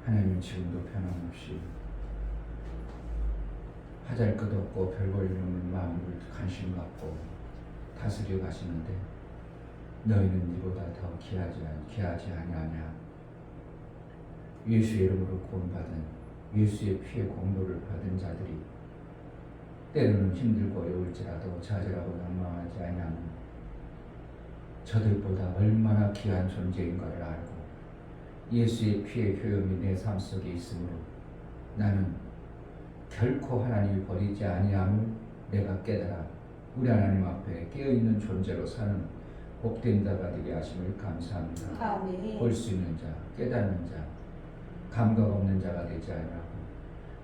하나님은 지금도 변함없이 하잘것없고 별 볼 일 없는 마음을 관심 갖고 다스려 가시는데 너희는 이보다 더 귀하지 아니하냐. 예수의 이름으로 구원받은 예수의 피의 공로를 받은 자들이 때로는 힘들고 어려울지라도 좌절하고 낭망하지 아니하는 저들보다 얼마나 귀한 존재인가를 알고 예수의 피의 효용이 내 삶 속에 있으므로 나는 결코 하나님이 버리지 아니함을 내가 깨달아 우리 하나님 앞에 깨어있는 존재로 사는 복된 자가 되게 하심을 감사합니다. 볼 수 있는 자, 깨닫는 자, 감각 없는 자가 되지 아니하고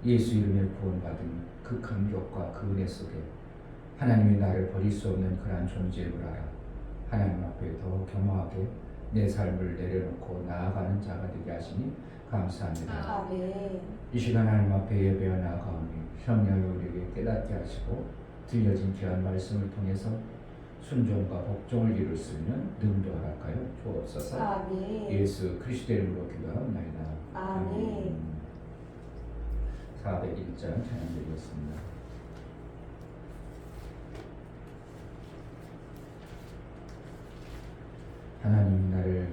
예수 이름에 구원받은 그 감격과 그 은혜 속에 하나님이 나를 버릴 수 없는 그러한 존재임을 알아 하나님 앞에 더 겸허하게 내 삶을 내려놓고 나아가는 자가 되게 하시니 감사합니다. 이 시간 하나님 앞에 예배하 나아가오니 성령이 우리에게 깨닫게 하시고 들려진 귀한 말씀을 통해서 순종과 복종을 이룰 수 있는 능도 허락하여 주옵소서. 예수 그리스도 이름으로 기도하옵나이다. 아멘. 401장 찬양드리겠습니다. 하나님이 나를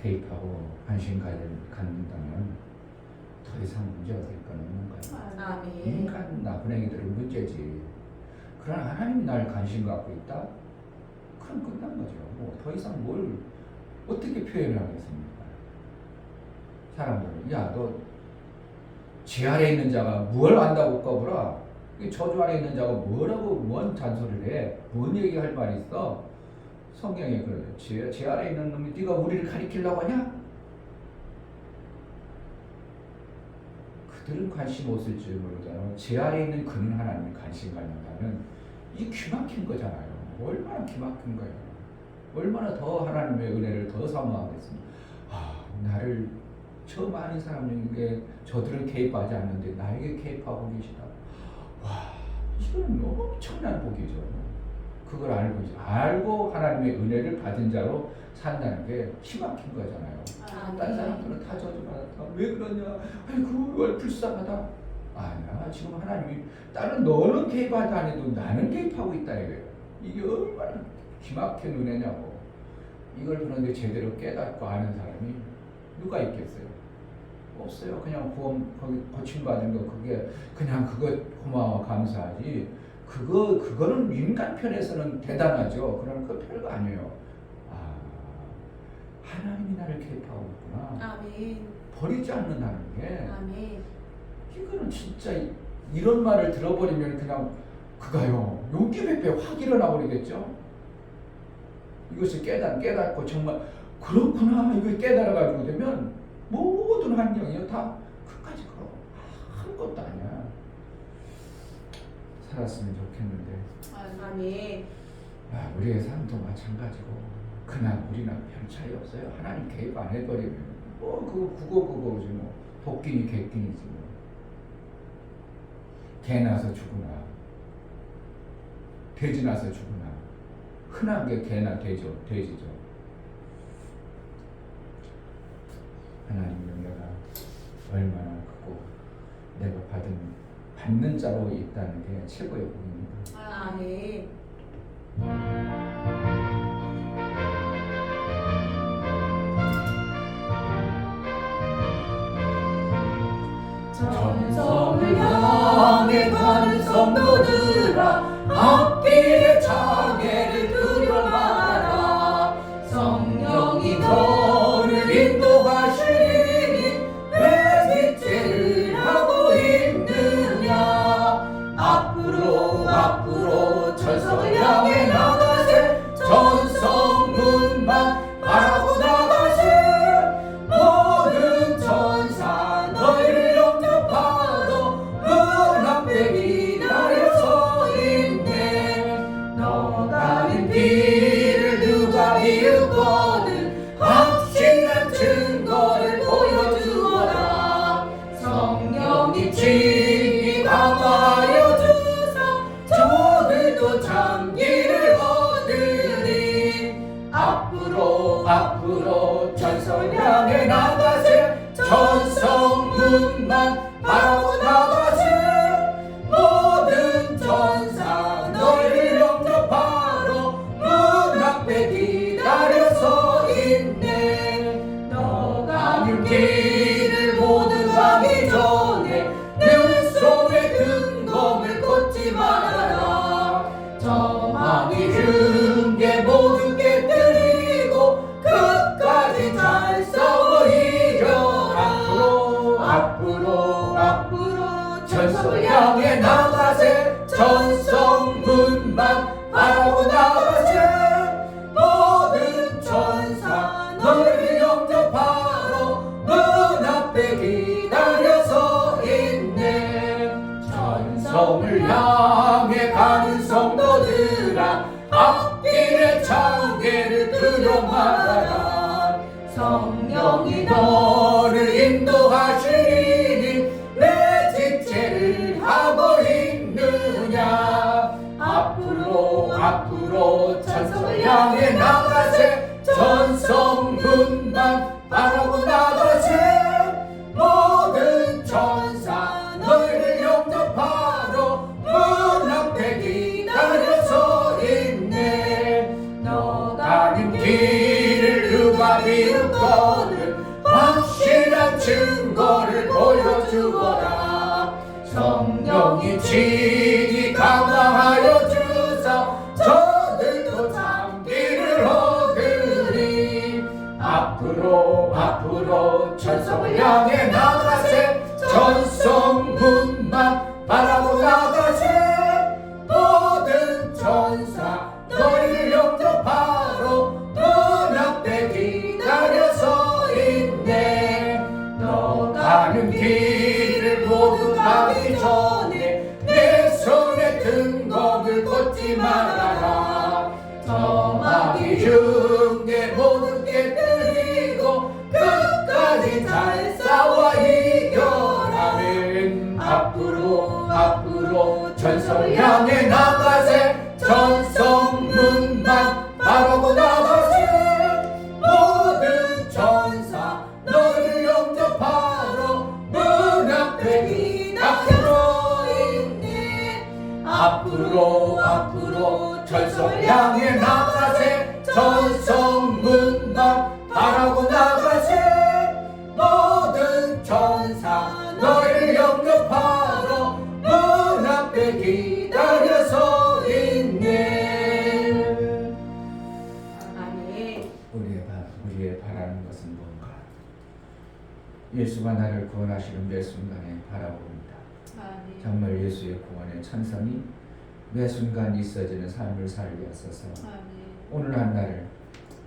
개입하고 관심 갖는다면 더 이상 문제가 될 건 없는 거야. 아멘. 인간 나쁜 행위들은 문제지. 그러나 하나님이 나를 관심 갖고 있다? 그럼 끝난 거죠. 뭐 더 이상 뭘 어떻게 표현을 하겠습니까? 사람들은 너 제 아래 있는 자가 뭘 안다고 꺼부라. 저주 아래 있는 자가 뭐라고 뭔 잔소리를 해? 뭔 얘기할 말이 있어? 성경에 그래요. 제 아래 있는 놈이 네가 우리를 가리키려고 하냐? 그들은 관심 없을지 모르잖아요. 제 아래 있는 그는 하나님이 관심 갖는다면 이 기막힌 거잖아요. 얼마나 기막힌 거예요. 얼마나 더 하나님의 은혜를 더 사모하겠습니까? 나를 저 많은 사람에게 저들은 개입하지 않는데 나에게 개입하고 계시다. 이건 엄청난 복이죠. 그걸 알고 하나님의 은혜를 받은 자로 산다는 게 기막힌 거잖아요. 다른 사람들은 다 저주받았다. 왜 그러냐? 그걸 불쌍하다. 아니야. 지금 하나님이 다른 너는 개입하지 않아도 나는 개입하고 있다 이거예요. 이게 얼마나 기막힌 은혜냐고. 이걸 그런데 제대로 깨닫고 아는 사람이 누가 있겠어요? 없어요. 그냥 거기 고침받은 거 그게 그냥 그거 고마워 감사하지. 그거는 인간 편에서는 대단하죠. 그러나 그 별거 아니에요. 하나님이 나를 개입하고 있구나. 아멘. 버리지 않는다는 게. 아멘. 이거는 진짜 이런 말을 들어버리면 그냥 그가요 용기 백배 확 일어나 버리겠죠. 이것을 깨닫고 정말 그렇구나 이걸 깨달아가지고 되면 모든 환경이요 다 끝까지 아무것도 아니야. 살았으면 좋겠는데. 아멘. 우리의 삶도 마찬가지고 그냥 우리는 별 차이 없어요. 하나님 개입 안 해버리면 그거지 뭐. 복귀니 객기니지 뭐. 개 나서 죽으나 돼지 나서 죽으나 흔한 게 개나 돼지죠. 하나님 은혜가 얼마나 크고 내가 받는 자로 있다는 게 최고의 복입니다. 아멘. 전성을 향해 가는 성도들아 앞길의 장애를 두려워 말아라. 성령이 너를 인도하시니 왜 지체를 하고 있느냐. 앞으로 전성을 향해 나가세. 전성문만 바라고 나가세. 모든 천사 너희를 영접하러 문 앞에 기다려 서 있네. 너가 흘린 피를 누가 비웃거든 확실한 증거를 보여주어라. 성령이 친히 강화하여 주사 저들도 참기를 얻으리. 앞으로 전설 향해 나가세. 천성문만 바라보 나가세 모든 천사 너희를 영접하러 문 앞에 기다려서 있네 너가 는 길을 모두 가기 전에 내 손에 든 검을 걷지 말아라 정하기 흉계 모두 깨뜨리고 끝까지 잘 싸워 이겨라 앞으로 천성을 향해 나가세 천성문만 바라보 나가세 모든 천사 너를 영접하러 문 앞에 기다려서 있네 천성을 향해 가는 성도들아 앞길의 창계를 들여 말아라 성령이 너를 인도하시니 내 지체를 하고 있느냐 앞으로 천성을 향해 나가세 천성문만 바라보 나가세 모든 천사 너희를 영접하러 문 앞에 기다려서 있네 너 가는 길을 누가 비웃거든 확실한 증거를 보여주거라 성령이 친히 감당하여 주사 저들도 참기를 얻으리 앞으로 천성을 향해 나가세 천성문만 바라보 나가세 모든 천사 너희를 영접하러 문 앞에 기다려서 있네 너 가는 길을 모두 가기 전에 내 손에 든 검을 걷지 말아라 정하기 흉계 모두 깨뜨리고 끝까지 잘 싸워 이겨라 앞으로 천성을 향해 나가세 천성문만 바라보 나가세 모든 천사 너를 영접하러 문 앞에 기다려 있네 앞으로 천성을 향해 나가세 천성문만 바라보 나가세 모든 천사 너를 영접하러 문 앞에 기다려서 있네 아멘. 우리의 바라는 것은 뭔가? 예수가 나를 구원하시는 매 순간에 바라봅니다. 정말 예수의 구원의 찬성이 매 순간 있어지는 삶을 살게 하소서. 오늘 한 날을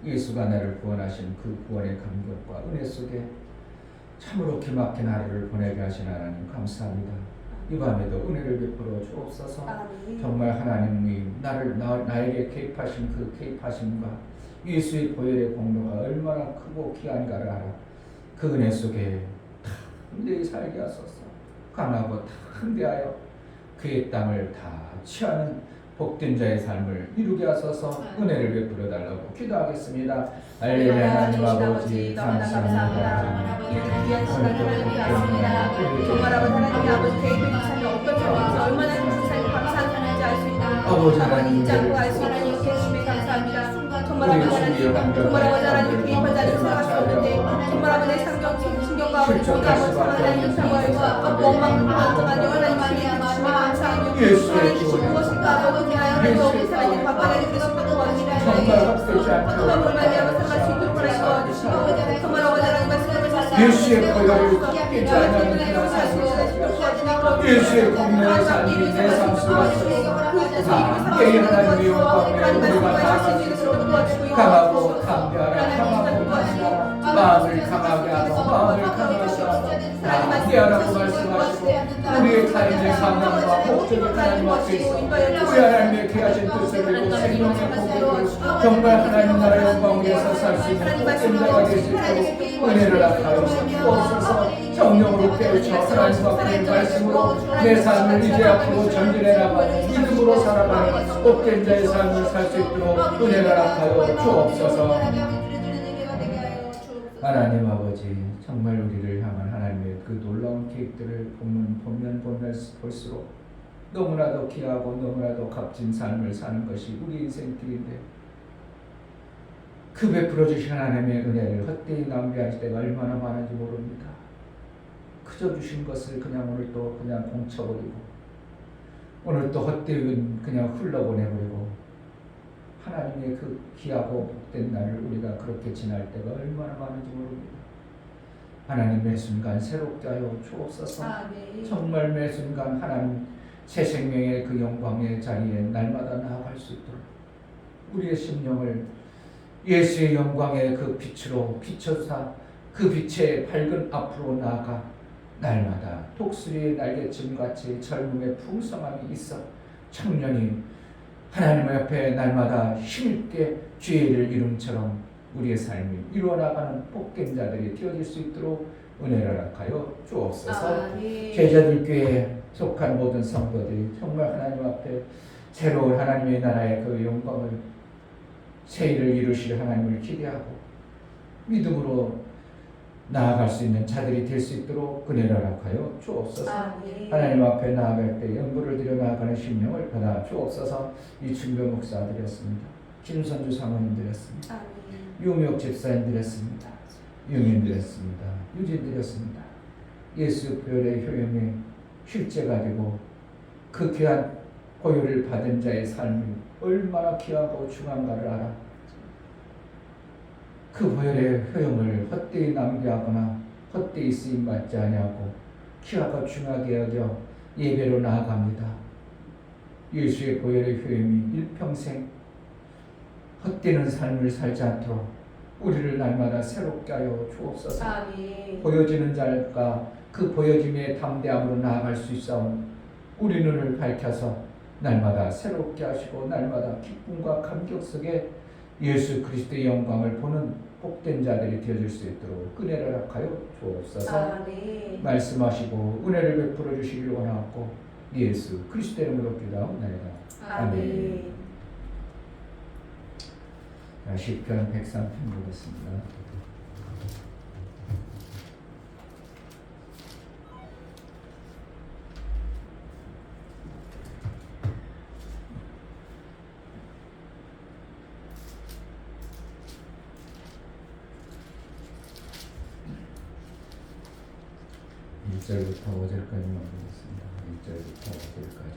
예수가 나를 구원하신 그 구원의 감격과 은혜 속에 참으로 기막힌 하루를 보내게 하신 하나님 감사합니다. 이 밤에도 은혜를 베풀어 주옵소서. 정말 하나님이 나에게 개입하신 그 개입하심과 예수의 보혈의 공로가 얼마나 크고 귀한가를 알아. 그 은혜 속에 담대히 살게 하소서. 강하고 담대하여 그의 땅을 다 취하는 복된 자의 삶을 이루게 하소서. 은혜를 베풀어 달라고 기도하겠습니다. 할렐루야. 하나님 아버지 감사합니다. 귀한 시간을 하나님께 왔습니다. 정말 아버지 하나님 아버지 개인의 삶이 어떤 상황인지 얼마나 힘든 삶이 감사한지 알 수 있는 아버지 하나님 잊지 않고 알 수 있는 계심에 감사합니다. 정말 아버지 하나님 정말 아버지 하나님 개인하지 않은 생각할 수 없는데 정말 아버지 신경과 아버지 모두 아버지 하나님 사과와 원망하지만 하나님 주님의 주심에 감사하며 하나님 주신 무엇인가 아버지 하나님 우리 사랑의 바꿔내는 그리스도 도와주시며 어떤 불만이라고 생각할 수 있도록 하나님 도와주시고 정말 아버지 하나님 말씀을 예수의 보혈을 깨지 않는 예수의 공로의 삶이 내 삶 속에 함께 하나님의 영광을 우리가 다 강하고 담대하라 강하고 마시라 마음을 강하게 하고 마음을 강하게 하고 담대하라고 말씀하시고 우리의 삶의 상황과 목적을 하나님 앞에 있어 우리 하나님의 귀하신 뜻을 이루고 생명의 복을 정말 하나님 나라의 영광 위에서 살 수 있는 복된 자가 될 수 있도록 은혜를 앞하여 주옵소서. 성령으로 깨우쳐 하나님 앞에 말씀으로 내 삶을 이제 앞으로 전진해 나가 믿음으로 살아가는 복된 자의 삶을 살 수 있도록 은혜를 앞하여 주옵소서. 하나님 아버지, 정말 우리를 향한 하나님의 그 놀라운 계획들을 보면 볼수록 너무나도 귀하고 너무나도 값진 삶을 사는 것이 우리 인생길인데, 그 베풀어 주신 하나님의 은혜를 헛되이 낭비할 때가 얼마나 많은지 모릅니다. 그저 주신 것을 그냥 오늘 또 그냥 공쳐버리고, 오늘 또 헛되이 그냥 흘러보내버리고, 하나님의 그 귀하고 복된 날을 우리가 그렇게 지날 때가 얼마나 많은지 모릅니다. 하나님 매 순간 새롭게 하여 주옵소서. 정말 매 순간 하나님 새 생명의 그 영광의 자리에 날마다 나아갈 수 있도록 우리의 심령을 예수의 영광의 그 빛으로 비춰사 그 빛의 밝은 앞으로 나아가 날마다 독수리의 날개춤같이 젊음의 풍성함이 있어 청년이 하나님 앞에 날마다 힘있게 죄를 이름처럼 우리의 삶이 이루어나가는 복된 자들이 되어질 수 있도록 은혜를 허락하여 주옵소서. 제자들교회에 속한 모든 성도들이 정말 하나님 앞에 새로운 하나님의 나라의 그 영광을 새 일을 이루실 하나님을 기대하고 믿음으로 나아갈 수 있는 자들이 될 수 있도록 은혜를 허락하여 주옵소서. 하나님 앞에 나아갈 때 연구를 드려 나아가는 심령을 받아 주옵소서. 이충병 목사 드렸습니다. 김선주 사모님 드렸습니다. 유명 집사님 드렸습니다. 유민 드렸습니다. 유진 드렸습니다. 예수 보혈의 효용이 실제가 되고 그 귀한 보혈을 받은 자의 삶이 얼마나 귀하고 중요한가를 알아. 그 보혈의 효용을 헛되이 낭비하거나 헛되이 쓰임받지 아니하고 귀하고 중하게 여겨 예배로 나아갑니다. 예수의 보혈의 효용이 일평생 헛되는 삶을 살지 않도록 우리를 날마다 새롭게 하여 주옵소서. 보여지는 자가 그 보여짐의 담대함으로 나아갈 수 있사오니 우리 눈을 밝혀서 날마다 새롭게 하시고 날마다 기쁨과 감격 속에 예수 그리스도의 영광을 보는 복된 자들이 되어질 수 있도록 은혜를 허락하여 주옵소서. 말씀하시고 은혜를 베풀어 주시길 원하고 예수 그리스도의 이름으로 기도하옵나이다. 아멘. 시편 103편 보겠습니다. (1절부터 5절까지만) 보겠습니다. 1절부터 5절까지.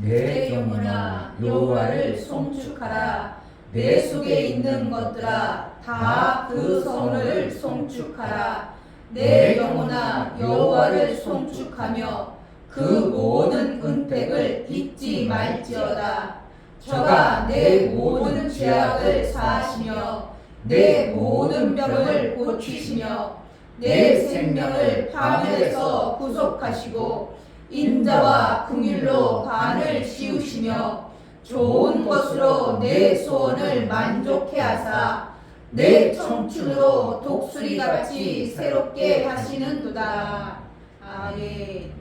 내 영혼아 여호와를 송축하라. 내 속에 있는 것들아 다 그 성을 송축하라. 내 영혼아 여호와를 송축하며 그 모든 은택을 잊지 말지어다. 저가 내 모든 죄악을 사하시며 내 모든 병을 고치시며 내 생명을 파멸에서 구속하시고 인자와 긍휼로 간을 씌우시며 좋은 것으로 내 소원을 만족해 하사 내 청춘으로 독수리같이 새롭게 하시는도다. 아멘.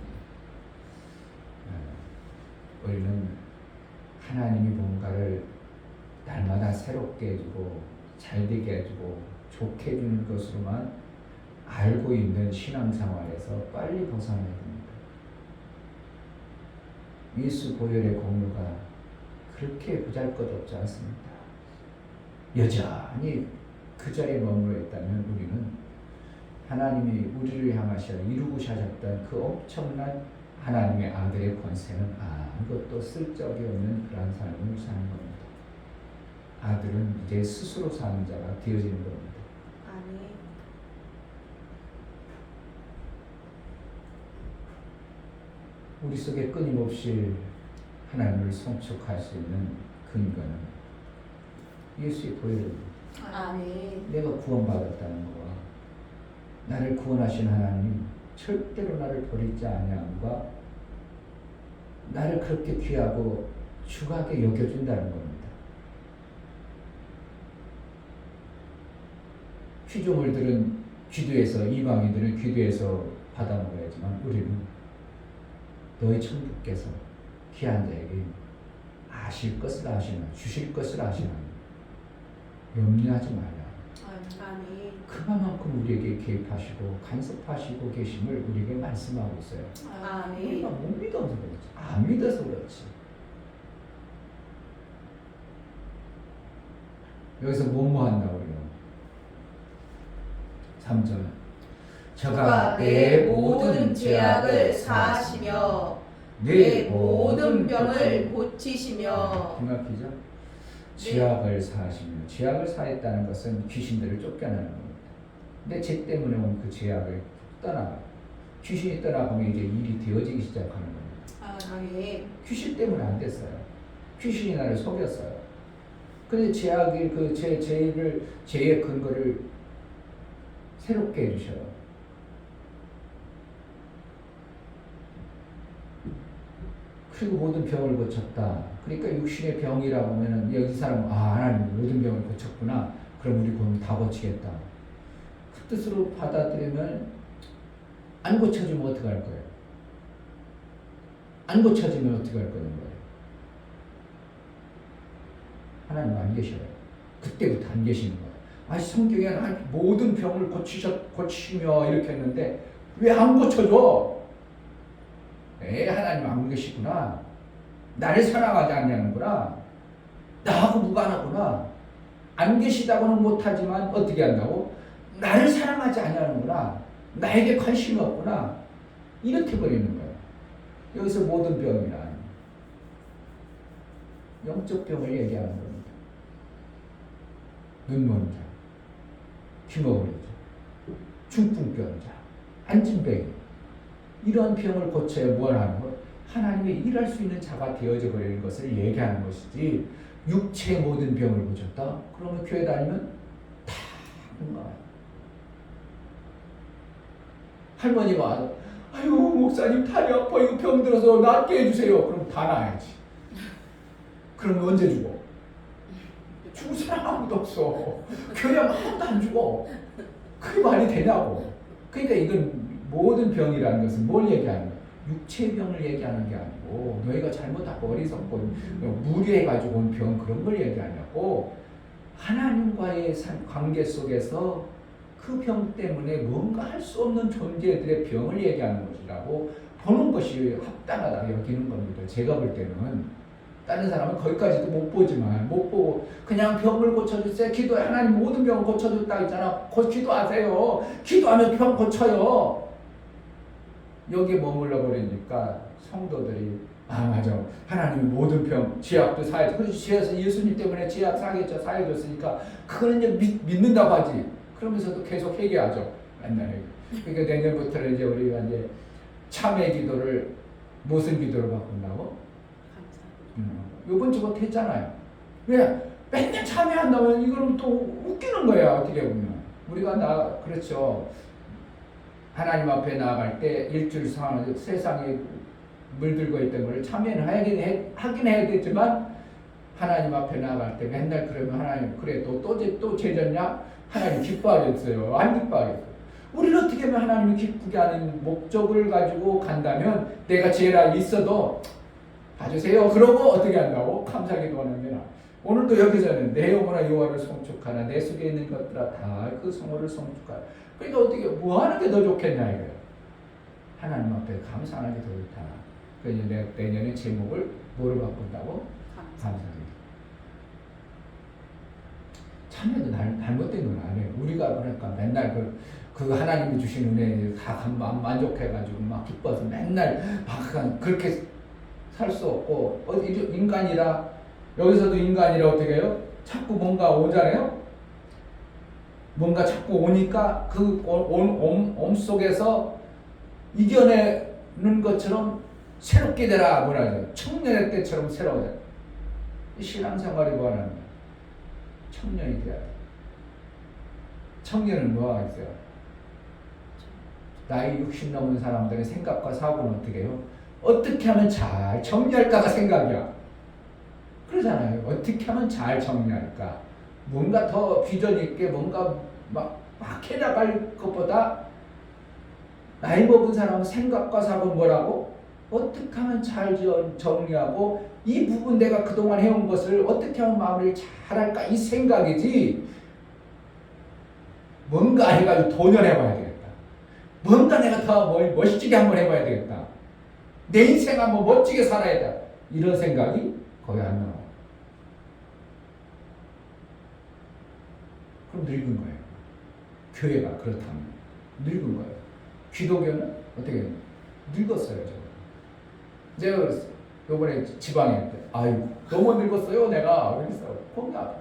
우리는 하나님이 뭔가를 날마다 새롭게 해주고 잘되게 해주고 좋게 해주는 것으로만 알고 있는 신앙생활에서 빨리 벗어나야 됩니다. 예수 보혈의 공로가 그렇게 보잘것없지 않습니다. 여전히 그 자리에 머물러 있다면 우리는 하나님이 우리를 향하셔 이루고 하셨던 그 엄청난 하나님의 아들의 권세는 아무것도 쓸적이 없는 그러한 삶을 사는 겁니다. 아들은 이제 스스로 사는 자가 되어지는 겁니다. 아멘. 우리 속에 끊임없이 하나님을 송축할 수 있는 근거는 예수의 보혈입니다. 아멘. 내가 구원받았다는 것과 나를 구원하신 하나님 절대로 나를 버리지 아니함과 나를 그렇게 귀하고 중하게 여겨준다는 겁니다. 피조물들은 기도해서 이방인들은 기도해서 받아 먹어야지만 우리는 너희 천주께서 귀한 자에게 아실 것을 아시나 주실 것을 아시나 염려하지 말라. 아멘. 그만큼 우리에게 개입하시고 간섭하시고 계심을 우리에게 말씀하고 있어요. 아멘. 우리가 못 믿어서 그렇지. 안 믿어서 그렇지. 여기서 뭐뭐 한다고 그래요? 3절. 저가 내 모든 죄악을 사하시며 내 모든 병을 고치시며. 기막히죠? 죄악을 사하시며. 죄악을 사했다는 것은 귀신들을 쫓겨나는 겁니다. 근데 죄 때문에 온 그 죄악을 떠나가. 귀신이 떠나가면 이제 일이 되어지기 시작하는 겁니다. 아멘. 귀신 때문에 안 됐어요. 귀신이 나를 속였어요. 근데 죄악이 그 죄의 근거를 새롭게 해주셔요. 그리고 모든 병을 고쳤다. 그러니까 육신의 병이라고 하면은 이 사람은 하나님 모든 병을 고쳤구나. 그럼 우리 그럼 다 고치겠다. 그 뜻으로 받아들이면 안 고쳐지면 어떻게 할 거예요? 안 고쳐지면 어떻게 할 거는 거예요? 하나님 안 계셔요. 그때부터 안 계시는 거예요. 성경에 모든 병을 고치시며 이렇게 했는데 왜 안 고쳐줘? 하나님 안 계시구나. 나를 사랑하지 않냐는구나. 나하고 무관하구나. 안 계시다고는 못하지만 어떻게 한다고? 나를 사랑하지 않냐는구나. 나에게 관심이 없구나. 이렇게 버리는 거예요. 여기서 모든 병이란 영적 병을 얘기하는 겁니다. 눈먼 자, 귀머거린 자, 중풍병자, 안진뱅이 이런 병을 고쳐야 뭘 하는 것? 하나님의 일할 수 있는 자가 되어져 버리는 것을 얘기하는 것이지 육체의 모든 병을 고쳤다? 그러면 교회 다니면 다 건강해요. 할머니가 아유 목사님 다리 아파 이거 병 들어서 낫게 해주세요. 그럼 다 나아야지. 그럼 언제 죽어? 죽을 사람 아무도 없어. 교회 아무도 안 죽어. 그게 말이 되냐고. 그러니까 이건 모든 병이라는 것은 뭘 얘기하는 거야? 육체의 병을 얘기하는 게 아니고 너희가 잘못하고 어리석고 무리해가지고 온 병 그런 걸 얘기하냐고. 하나님과의 관계 속에서 그 병 때문에 뭔가 할 수 없는 존재들의 병을 얘기하는 것이라고 보는 것이 합당하다 여기는 겁니다. 제가 볼 때는 다른 사람은 거기까지도 못 보지만 못 보고 그냥 병을 고쳐주세요. 기도해. 하나님 모든 병을 고쳐줬다 했잖아. 기도하세요. 기도하면 병 고쳐요. 여기에 머물러 버리니까 성도들이 맞아. 하나님이 모든 병, 죄악도 사해. 그래서 예수님 때문에 죄악 사해줬으니까 그거는 이제 믿는다고 하지. 그러면서도 계속 회개하죠. 맨날. 그러니까 내년부터는 이제 우리가 이제 참회 기도를 무슨 기도로 바꾼다고? 요번 주부터 했잖아요. 왜? 맨날 참여한다면 이거는 또 웃기는 거야. 어떻게 보면 우리가 그렇죠. 하나님 앞에 나아갈 때 일주일 상황 세상에 물들고 있던 걸 참여는 하긴 해야 되지만 하나님 앞에 나아갈 때 맨날 그러면 하나님 그래 또 죄졌냐? 하나님 기뻐하겠어요? 안 기뻐하겠어요? 우리는 어떻게 하면 하나님이 기쁘게 하는 목적을 가지고 간다면 내가 죄가 있어도 봐주세요. 그러고 어떻게 한다고? 감사기도하는 게나. 오늘도 여기서는 내 영혼아 여호와를 송축하나 내 속에 있는 것들아 다 그 성호를 송축하라. 그러니까 어떻게 뭐 하는 게 더 좋겠냐 이거예요. 하나님 앞에 감사하는 게 더 좋다. 그래서 내년에 제목을 뭐로 바꾼다고? 감사기도. 참여도 잘못된 건 아니에요. 우리가 그러니까 맨날 그 하나님이 주신 은혜에 다 만족해가지고 막 기뻐서 맨날 막 그렇게 살 수 없고 인간이라 여기서도 인간이라 어떻게 해요? 자꾸 뭔가 오잖아요. 뭔가 자꾸 오니까 그 옴 속에서 이겨내는 것처럼 새롭게 되라 뭐라죠? 청년의 때처럼 새로워져. 신앙생활이 뭐하는 거야? 청년이 돼야 돼. 청년은 뭐가 있어요? 나이 60 넘은 사람들의 생각과 사고는 어떻게 해요? 어떻게 하면 잘 정리할까가 생각이야. 그러잖아요. 어떻게 하면 잘 정리할까? 뭔가 더 비전 있게 뭔가 막 해나갈 것보다 나이 먹은 사람은 생각과 사고는 뭐라고? 어떻게 하면 잘 정리하고 이 부분 내가 그동안 해온 것을 어떻게 하면 마무리를 잘할까 이 생각이지. 뭔가 해가지고 도전해봐야 되겠다. 뭔가 내가 더 멋지게 한번 해봐야 되겠다. 내 인생 한번 멋지게 살아야 돼. 이런 생각이 거의 안 나와. 그럼 늙은 거예요. 교회가 그렇다면 늙은 거예요. 기독교는 어떻게 늙었어요. 제가 요번에 지방에 아유 너무 늙었어요 내가. 그랬어요. 혼나.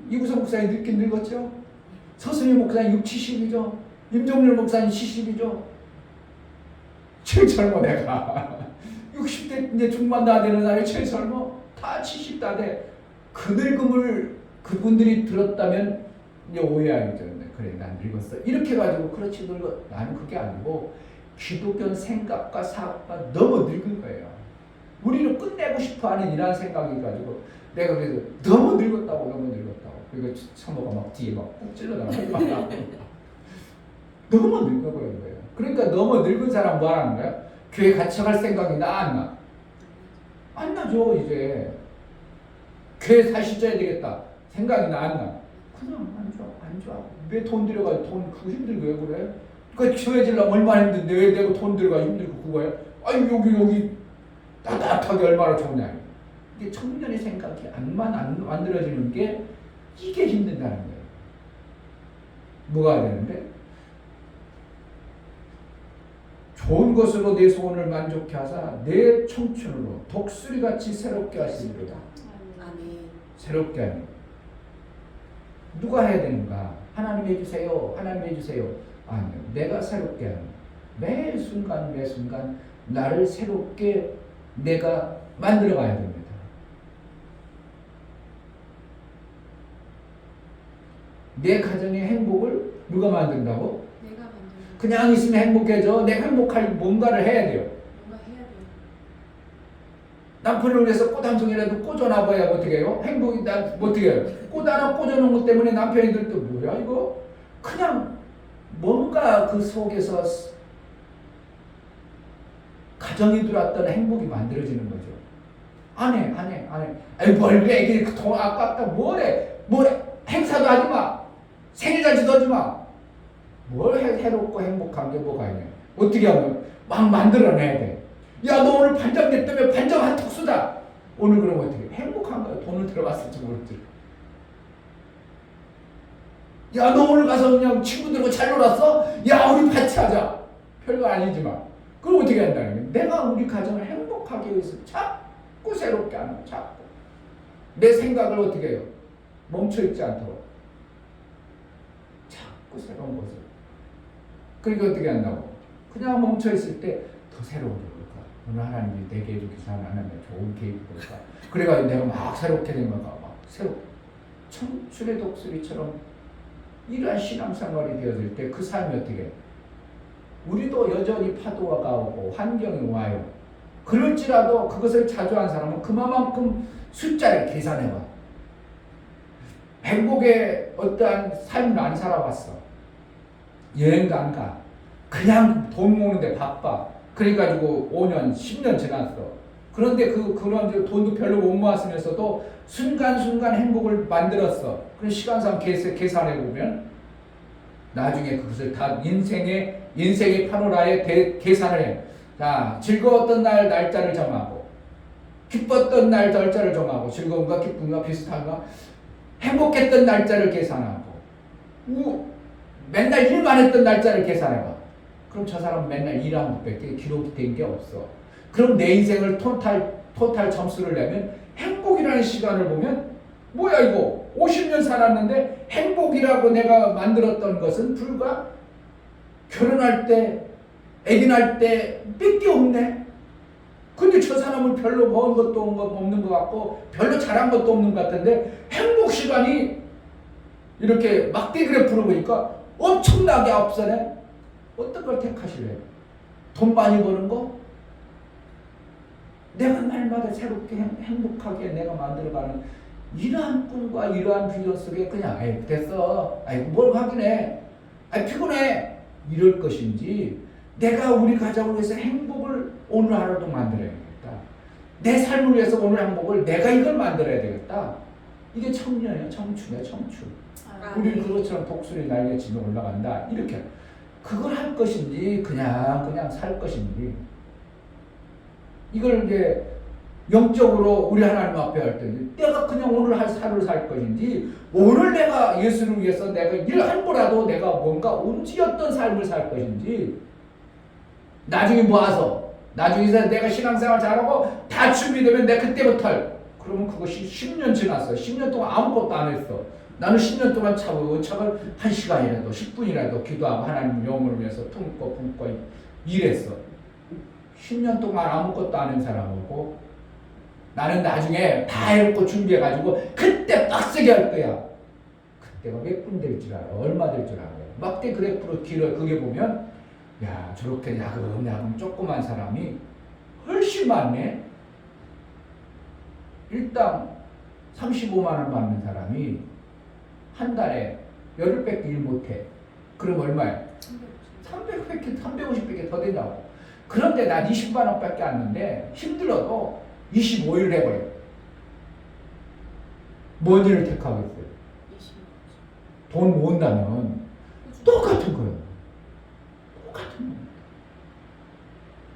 이구성 목사님 늙긴 늙었죠. 서승희 목사님 60, 70이죠. 임종렬 목사님 70이죠. 제일 젊어 내가. 60대 이제 중반 다 되는 사람이 제일 젊어. 다 70 다 돼. 그 늙음을 그분들이 들었다면 이제 오해하겠죠. 그래 난 늙었어. 이렇게 가지고 그렇지 늙어. 나는 그게 아니고 기독교 생각과 사고가 너무 늙은 거예요. 우리를 끝내고 싶어하는 이런 생각이 가지고 내가 그래서 너무 늙었다고 너무 늙었다고. 그리고 참모가 막 뒤에 막꾹 찔러나가고 너무 늙어버린 거예요. 그러니까 너무 늙은 사람 뭐 하는 거야? 교회 갇혀갈 생각이 나 안 나? 안 나죠 이제. 교회 다시 쪄야 되겠다 생각이 나 안 나? 그냥 안 좋아. 왜 돈 들여가지고 돈 그거 힘들고 왜 그래? 그 교회 질려면 얼마나 힘든데 왜 내가 돈 들여가 힘들고 그거야? 아니 여기 따뜻하게 얼마나 좋냐. 이게 청년의 생각이 안 만들어지는 게 이게 힘든다는 거예요. 뭐가 되는데? 좋은 것으로 내 소원을 만족케 하사 내 청춘으로 독수리같이 새롭게 하시리로다. 새롭게 하는. 누가 해야 되는가? 하나님 해주세요. 하나님 해주세요. 아니요. 내가 새롭게 하는. 매 순간 매 순간 나를 새롭게 내가 만들어가야 됩니다. 내 가정의 행복을 누가 만든다고? 내가 만든다. 그냥 있으면 행복해져. 내가 행복할 뭔가를 해야 돼요. 뭔가 해야 돼. 남편을 위해서 꽃 한 송이라도 꽂아놔봐야 어떻게 해요? 행복이 난 어떻게 해요? 꽃 하나 꽂아놓은 것 때문에 남편이 들 때 뭐야 이거? 그냥 뭔가 그 속에서 가정이 들어왔던 행복이 만들어지는 거죠. 안 해. 아이 뭘 그래 이게 돈 아깝다 뭐래 행사도 하지 마. 생일잔치도 하지 마. 뭘 해롭고 행복한 게 뭐가 있냐. 어떻게 하면 막 만들어내야 돼. 야 너 오늘 반장 냈다며 반장 한 턱수다. 오늘 그럼 어떻게 해? 행복한 거야. 돈을 들어갔을지 모르지. 야 너 오늘 가서 그냥 친구들과 잘 놀았어? 야 우리 파티하자. 별거 아니지만 그럼 어떻게 한다는 거야. 내가 우리 가정을 행복하게 위해서 자꾸 새롭게 하는 거야. 자꾸 내 생각을 어떻게 해요? 멈춰있지 않도록 자꾸 새로운 것을. 그러니까 어떻게 한다고? 그냥 멈춰있을 때 더 새로운 게 볼까? 오늘 하나님이 내게 해주기서 하나님의 좋은 계획이 볼까? 그래가지고 내가 막 새롭게 된 거가 막 새롭게 청춘의 독수리처럼 이러한 신앙생활이 되어질 때 그 삶이 어떻게 해요? 우리도 여전히 파도가 오고 환경이 와요. 그럴지라도 그것을 자주 한 사람은 그만큼 숫자를 계산해봐. 행복의 어떠한 삶을 안 살아봤어. 여행도 안 가. 그냥 돈 모으는데 바빠. 그래가지고 5년, 10년 지났어. 그런데 그런 돈도 별로 못 모았으면서도 순간순간 행복을 만들었어. 그럼 시간상 계산해보면 나중에 그것을 다 인생의 파노라에 계산을 해. 자, 즐거웠던 날 날짜를 정하고 기뻤던 날 날짜를 정하고 즐거움과 기쁨과 비슷한가? 행복했던 날짜를 계산하고 맨날 일만 했던 날짜를 계산해봐. 그럼 저 사람은 맨날 일한 것밖에 기록이 된 게 없어. 그럼 내 인생을 토탈 점수를 내면 행복이라는 시간을 보면 뭐야 이거 50년 살았는데 행복이라고 내가 만들었던 것은 불과 결혼할 때 아기 낳을 때 몇 개 없네. 근데 저 사람은 별로 먹은 것도 없는 것 같고 별로 잘한 것도 없는 것 같은데 행복 시간이 이렇게 막대 그래프로 보니까 엄청나게 앞서네. 어떤 걸 택하실래요? 돈 많이 버는 거? 내가 날마다 새롭게 행복하게 내가 만들어가는 이러한 꿈과 이러한 비전 속에 그냥 됐어. 뭘 하긴 해. 피곤해. 이럴 것인지 내가 우리 가정을 위해서 행복을 오늘 하루도 만들어야겠다. 내 삶을 위해서 오늘 행복을 내가 이걸 만들어야 되겠다. 이게 청년이야, 청춘이야, 청춘. 아, 우리는 네. 그것처럼 독수리 날개치며 올라간다. 이렇게 그걸 할 것인지 그냥 살 것인지 이걸 이제 영적으로 우리 하나님 앞에 할 때 내가 그냥 오늘 할 삶을 살 것인지 오늘 내가 예수를 위해서 내가 일한 거라도 내가 뭔가 움직였던 삶을 살 것인지 나중에 모아서 나중에 내가 신앙생활 잘하고 다 준비되면 내가 그때부터 그러면 그것이 10년 지났어. 10년 동안 아무것도 안 했어. 나는 10년 동안 차근차근 1시간이라도 10분이라도 기도하고 하나님 영혼을 위해서 품고 일했어. 10년 동안 아무것도 안 한 사람하고 나는 나중에 다 해놓고 준비해가지고 그때 빡세게 할 거야. 그때가 몇 분 될 줄 알아. 얼마 될 줄 알아. 막대 그래프로 길어. 그게 보면 야 저렇게 야금야금 조그만 사람이 훨씬 많네. 일당 35만 원 받는 사람이 한 달에 열흘밖에 일 못해. 그럼 얼마야? 300밖에 350밖에 더 된다고. 그런데 난 20만 원밖에 안 는데 힘들어도 25일 해버려. 뭔 일을 택하겠어요? 돈 모은다면 똑같은 거예요. 똑같은 거예요.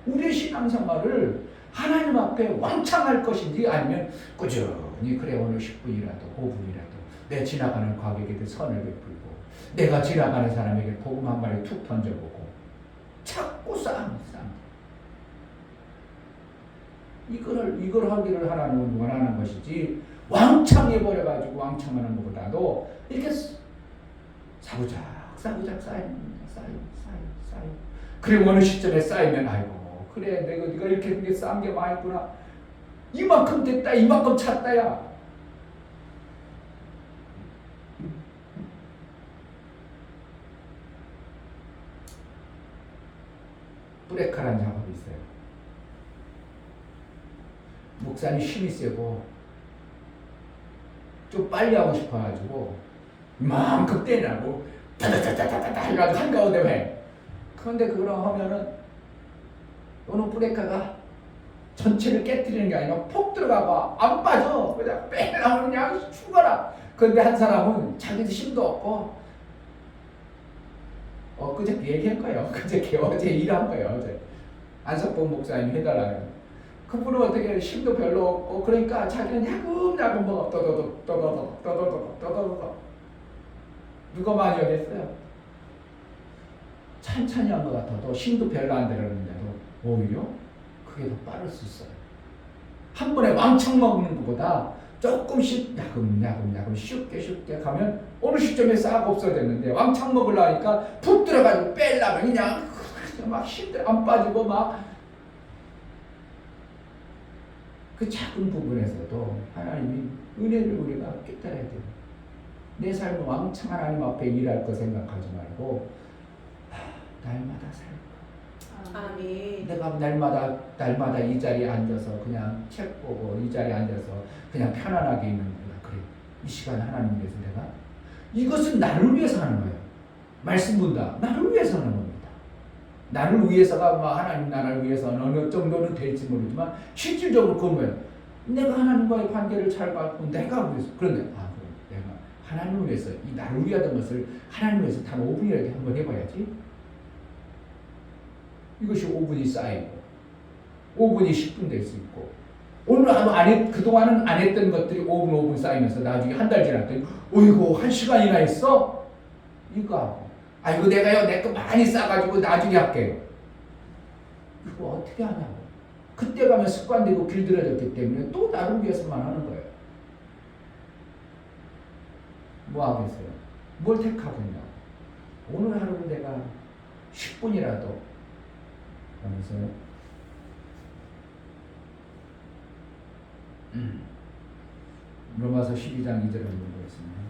우리의 신앙생활을 하나님 앞에 왕창할 것인지 아니면 꾸준히 그래 오늘 10분이라도 5분이라도 내 지나가는 과객에게 선을 베풀고 내가 지나가는 사람에게 복음 한 마리 툭 던져보고 자꾸 싸움 이걸 하기를 하나님은 원하는 것이지 왕창 해버려가지고 왕창하는 것보다도 이렇게 사부작 쌓이는 쌓여 그래 어느 시점에 쌓이면 아이고 그래 네가 이렇게 쌓은 게 많았구나 이만큼 됐다 이만큼 찼다야 브레카라는 작업이 있어요. 목사님 힘이 세고 좀 빨리 하고 싶어가지고 이만큼 떼라고 다다다다다다 해가지고 한가운데 해. 그런데 그걸 하면은 어느 브레이크가 전체를 깨뜨리는 게 아니라 폭 들어가고 안 빠져. 그냥 빼라고 그냥 죽어라. 그런데 한 사람은 자기도 힘도 없고 그제 얘기한 거예요. 그제 어제 일한 거예요. 어제 안석봉 목사님이 해달라고. 그분은 어떻게 힘도 별로 없고 그러니까 자기는 야금야금 뭐 떠더덕 누가 많이 하겠어요? 찬찬히 한 것 같아도 힘도 별로 안 들었는데도 오히려 그게 더 빠를 수 있어요. 한 번에 왕창 먹는 것보다 조금씩 야금야금 쉽게 가면 어느 시점에 싹 없어졌는데 왕창 먹으려니까 푹 들어가지고 빼려면 그냥 막 힘들 안 빠지고 막 그 작은 부분에서도 하나님이 은혜를 우리가 깨달아야 돼요. 내 삶을 왕창 하나님 앞에 일할 거 생각하지 말고 날마다 살까. 아멘. 내가 날마다 이 자리에 앉아서 그냥 책 보고 이 자리에 앉아서 그냥 편안하게 있는 거야. 그래. 이 시간 하나님 위해서 내가 이것은 나를 위해서 하는 거예요. 말씀 본다. 나를 위해서 하는 겁니다. 나를 위해서가 하나님 나라를 위해서는 어느 정도는 될지 모르지만 실질적으로 그건 뭐예요? 내가 하나님과의 관계를 잘 갖고 내가 위해서 그런데 내가 하나님을 위해서 이 나를 위하던 것을 하나님을 위해서 단 5분이라도 한번 해봐야지. 이것이 5분이 쌓이고 5분이 10분 될 수 있고 오늘 그동안은 안 했던 것들이 5분 쌓이면서 나중에 한 달 지났더니 어이구 1시간이나 했어? 이거 하고 이거 내가요 내 거 많이 싸가지고 나중에 할게요. 이거 어떻게 하냐고. 그때 가면 습관되고 길들여졌기 때문에 또 나를 위해서만 하는 거예요. 뭐 하겠어요? 뭘 택하겠냐고. 오늘 하루는 내가 10분이라도 하면서 로마서 12장 2절을 보겠습니다.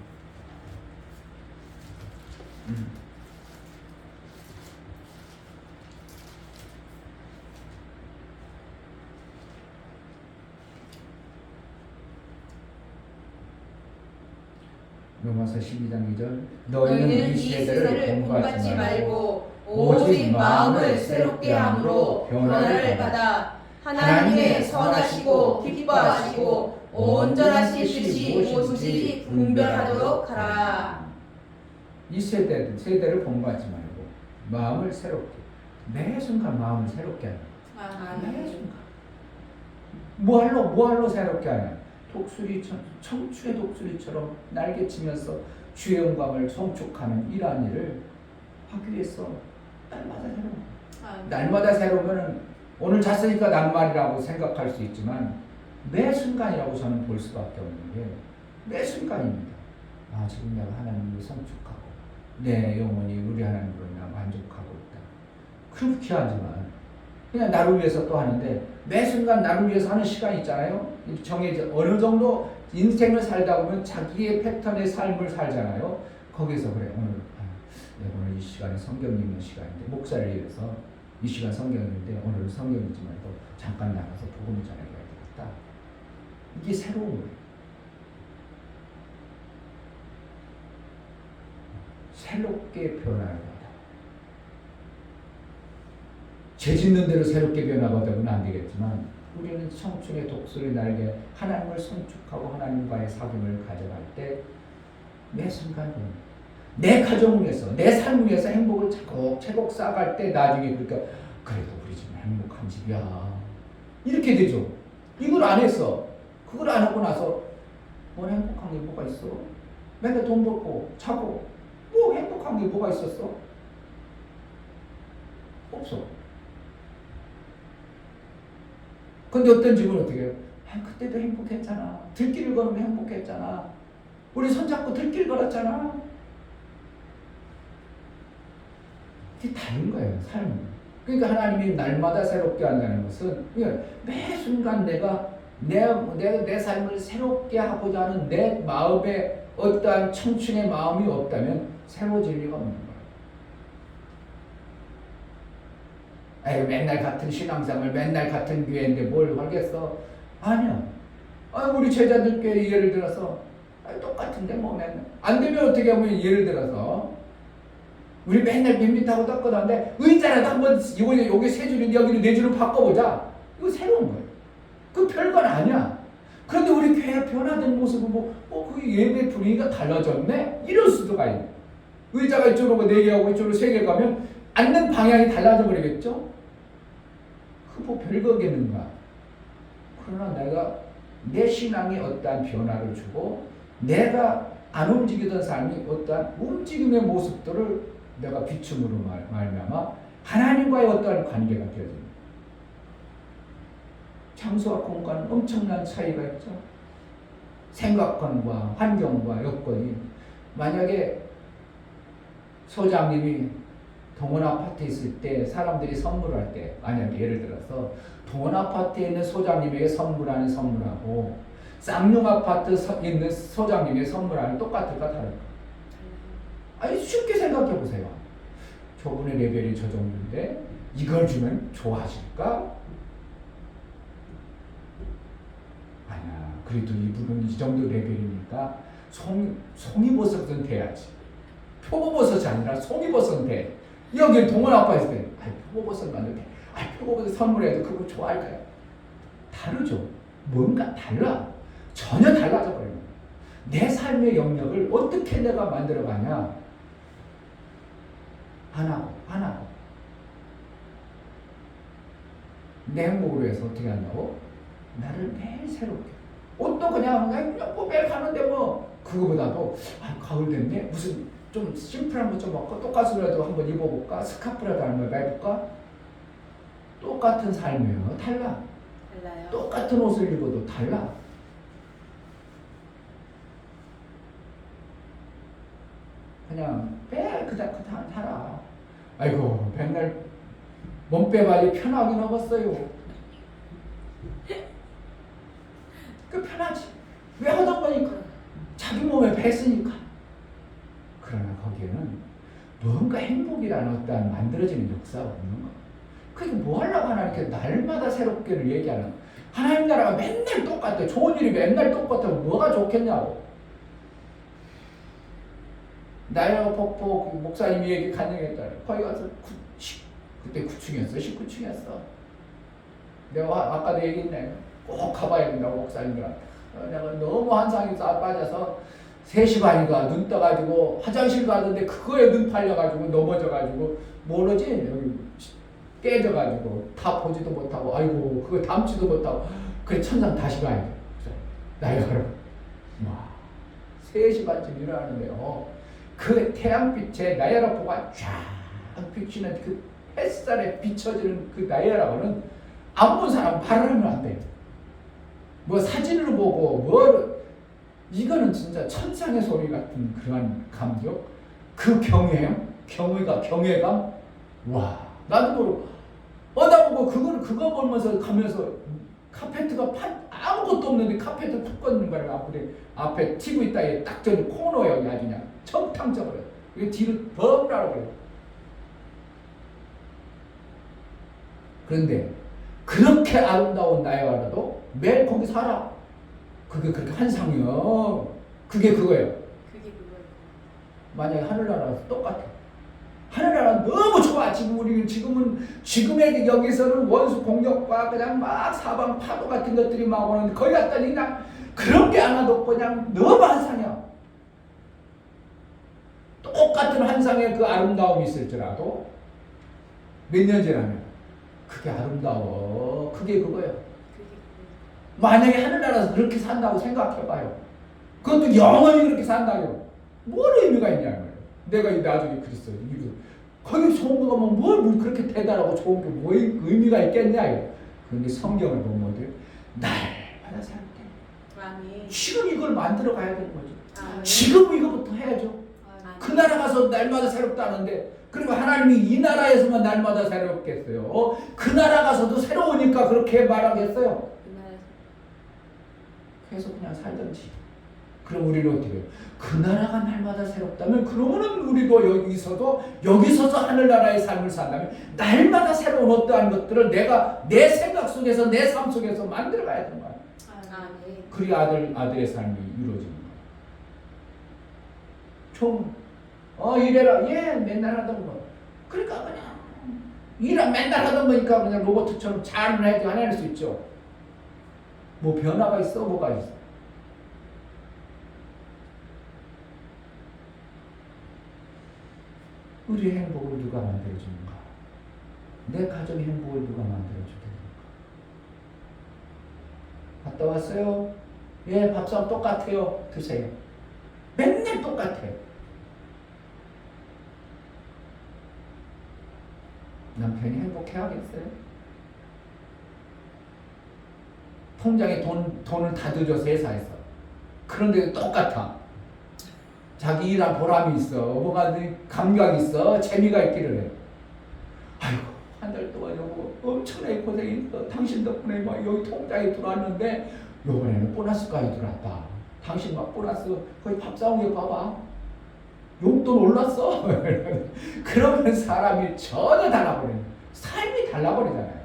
로마서 12장 2절 너희는 이 시대를 본받지 말고 오직 마음을 새롭게 함으로 변화를 받아 하나님의 선하시고 기뻐하시고 온전하신 뜻이 무엇인지 분별하도록 하라. 이 세대를 본받지 말고 마음을 새롭게, 매 순간 마음을 새롭게 하는 거야. 매 순간. 뭐할로 새롭게 하냐? 청춘의 독수리처럼 날개치면서 주의 영광을 송축하는 이러한 일을 하기 위해서 날마다 새로운. 날마다 새로우면 오늘 잤으니까 낱말이라고 생각할 수 있지만 매 순간이라고 저는 볼 수밖에 없는 게 매 순간입니다. 아, 지금 내가 하나님을 송축하고 내 영혼이 우리 하나님으로 만족하고 있다. 그렇게 하지만 그냥 나를 위해서 또 하는데 매 순간 나를 위해서 하는 시간이 있잖아요. 정해져 어느 정도 인생을 살다 보면 자기의 패턴의 삶을 살잖아요. 거기서 그래 오늘 이 시간에 성경 읽는 시간인데 목사를 위해서 이 시간 성경인데 오늘 성경 읽지 말고 잠깐 나가서 복음을 전해야 되겠다. 이게 새로운 거예요. 새롭게 변화를 받아. 죄 짓는 대로 새롭게 변화받으면 안 되겠지만 우리는 청춘의 독수리 날개 하나님을 송축하고 하나님과의 사귐을 가져갈 때 매 순간 내 가정을 위해서 내 삶을 위해서 행복을 차곡차곡 쌓아갈 때 나중에 그러니까 그래도 우리 집은 행복한 집이야 이렇게 되죠. 이걸 안 했어. 그걸 안 하고 나서 뭐 행복한 게 뭐가 있어? 맨날 돈 벌고 자고 뭐 행복한 게 뭐가 있었어? 없어. 근데 어떤 집은 어떻게 해요? 그때도 행복했잖아. 들길을 걸으면 행복했잖아. 우리 손잡고 들길 걸었잖아. 이게 다른 거예요, 삶은. 그러니까 하나님이 날마다 새롭게 한다는 것은 매 순간 내가 내 삶을 새롭게 하고자 하는 내 마음에 어떠한 청춘의 마음이 없다면 새로워질 리가 없는 거예요. 에이, 맨날 같은 신앙생활, 맨날 같은 교회인데 뭘 하겠어? 아니야. 우리 제자들께 예를 들어서 똑같은데 뭐 맨날 안 되면 어떻게 하면 예를 들어서 우리 맨날 밋밋 타고 닦아놨는데 의자라도 한번 여기 세 줄인데 여기를 네 줄을 바꿔보자. 이거 새로운 거예요. 그 별건 아니야. 그런데 우리 교회 변화된 모습을 그 예배 분위기가 달라졌네? 이럴 수도가 있네. 의자가 이쪽으로 4개 하고 이쪽으로 3개 가면 앉는 방향이 달라져 버리겠죠? 뭐 별거겠는가? 그러나 내가 내 신앙에 어떠한 변화를 주고 내가 안 움직이던 삶이 어떠한 움직임의 모습들을 내가 비춤으로 말미암아 하나님과의 어떠한 관계가 되어집니다. 장소와 공간은 엄청난 차이가 있죠. 생각권과 환경과 여건이 만약에 소장님이 동원 아파트에 있을 때 사람들이 선물할 때 만약에 예를 들어서 동원 아파트에 있는 소장님에게 선물하는 선물하고 쌍용 아파트 있는 소장님에게 선물하는 똑같을까 다를까? 아니 쉽게 생각해 보세요. 저분의 레벨이 저 정도인데 이걸 주면 좋아하실까? 아니야. 그래도 이분은 이 정도 레벨이니까 송이버섯은 돼야지. 표고버섯이 아니라 송이버섯은 돼. 여기 동원 아파트 있을 때 표고버섯 만들 때 표고버섯 선물해도 그거 좋아할 거야. 다르죠. 뭔가 달라. 전혀 달라져 버려요. 내 삶의 영역을 어떻게 내가 만들어가냐? 하나고. 내 행복을 위해서 어떻게 한다고? 나를 매일 새롭게. 옷도 그냥 매일 가는데 그거보다도 가을 됐네. 무슨 좀 심플한 거 좀 먹고 똑같이라도 한번 입어볼까? 스카프라도 한번 매볼까? 똑같은 삶이에요. 달라요. 똑같은 옷을 입어도 달라. 그냥 그냥 살아. 아이고 맨날 몸빼발이 편하긴 하겠어요. 그 편하지. 왜 하다 보니까 자기 몸에 뱄으니까. 그러나 거기에는 뭔가 행복이라는 어떤 만들어지는 역사가 없는 거야. 그게 뭐 하려고 하나님께 날마다 새롭게를 얘기하는. 하나님 나라가 맨날 똑같아. 좋은 일이 맨날 똑같다고 뭐가 좋겠냐고. 나야 폭포 목사님이 얘기 간증했잖아요. 거기 가서 그때 9층이었어, 19층이었어. 내가 아까도 얘기했네. 꼭 가봐야 된다고 목사님들한테. 내가 너무 환상에 빠져서 3시 반인가 눈 떠가지고 화장실 가는데 그거에 눈 팔려가지고 넘어져가지고 모르지 여기 깨져가지고 다 보지도 못하고 아이고 그거 담지도 못하고 그래 천상 다시 가야 돼. 나이가로 와 3시 반쯤 일어나는데요. 그 태양빛에 나이아라포가 쫙 비치는 그 햇살에 비춰지는 그 나이아라포는 안 본 사람 말을 하면 안 돼요. 뭐 사진으로 보고 뭐 이거는 진짜 천상의 소리 같은 그러한 감격, 그 경외감, 와 나도 모르고 나보고 그거 보면서 가면서 카페트가 아무것도 없는데 카페트 툭 걷는 거야. 앞에 TV 따위에 딱 저기 코너 여기 아주 그냥 청탕 져버려. 이거 뒤로 버무라고 그래. 그런데 그렇게 아름다운 나이아라도 매일 거기 살아. 그게 그렇게 환상이요. 그게 그거예요. 그게 그거예요. 만약에 하늘나라에서 똑같아. 하늘나라 너무 좋아. 지금의 여기서는 원수 공격과 그냥 막 사방 파도 같은 것들이 막 오는데 거기 갔더니 그냥 그런 게 하나도 없고 그냥 너무 환상이야. 똑같은 환상의 그 아름다움이 있을지라도 몇 년 지나면 그게 아름다워. 그게 그거예요. 만약에 하늘나라에서 그렇게 산다고 생각해봐요. 그것도 영원히 그렇게 산다고. 뭘 의미가 있냐 말이에요. 내가 나중에 그랬어요. 거기 좋은 거 가면 뭘 그렇게 대단하고 좋은 게 뭐 의미가 있겠냐. 그런데 성경을 보면 날마다 살 때. 아멘. 지금 이걸 만들어 가야 되는 거죠. 아멘. 지금 이거부터 해야죠. 아멘. 그 나라 가서 날마다 새롭다는데 그리고 하나님이 이 나라에서만 날마다 새롭겠어요. 그 나라 가서도 새로우니까 그렇게 말하겠어요. 계속 그냥 살든지. 그럼 우리는 어떻게 해요? 그 나라가 날마다 새롭다면 그러면은 우리도 여기서도 하늘나라의 삶을 산다면 날마다 새로운 어떠한 것들을 내가 내 생각 속에서 내 삶 속에서 만들어가야 되는 거야. 아멘. 그리 아들의 삶이 이루어지는 거야. 좀 이래라 맨날 하던 거. 그러니까 그냥 맨날 하던 거니까 그냥 로봇처럼 잘 해도 안 할 수 있죠. 뭐 변화가 있어? 뭐가 있어? 우리의 행복을 누가 만들어주는가? 내 가정의 행복을 누가 만들어주는가? 갔다 왔어요? 예, 밥상 똑같아요. 드세요. 맨날 똑같아요. 남편이 행복해야겠어요? 통장에 돈을 다 들여서 회사에서. 그런데 똑같아. 자기 일한 보람이 있어. 뭐가 감각이 있어. 재미가 있기를 해. 아이고, 한 달 동안 여보 엄청나게 고생했어. 당신 덕분에 막 여기 통장에 들어왔는데 요번에는 보너스까지 들어왔다. 당신 막 보너스 거의 밥 사온 게 봐봐. 용돈 올랐어. 그러면 사람이 전혀 달라버리네. 삶이 달라버리잖아요.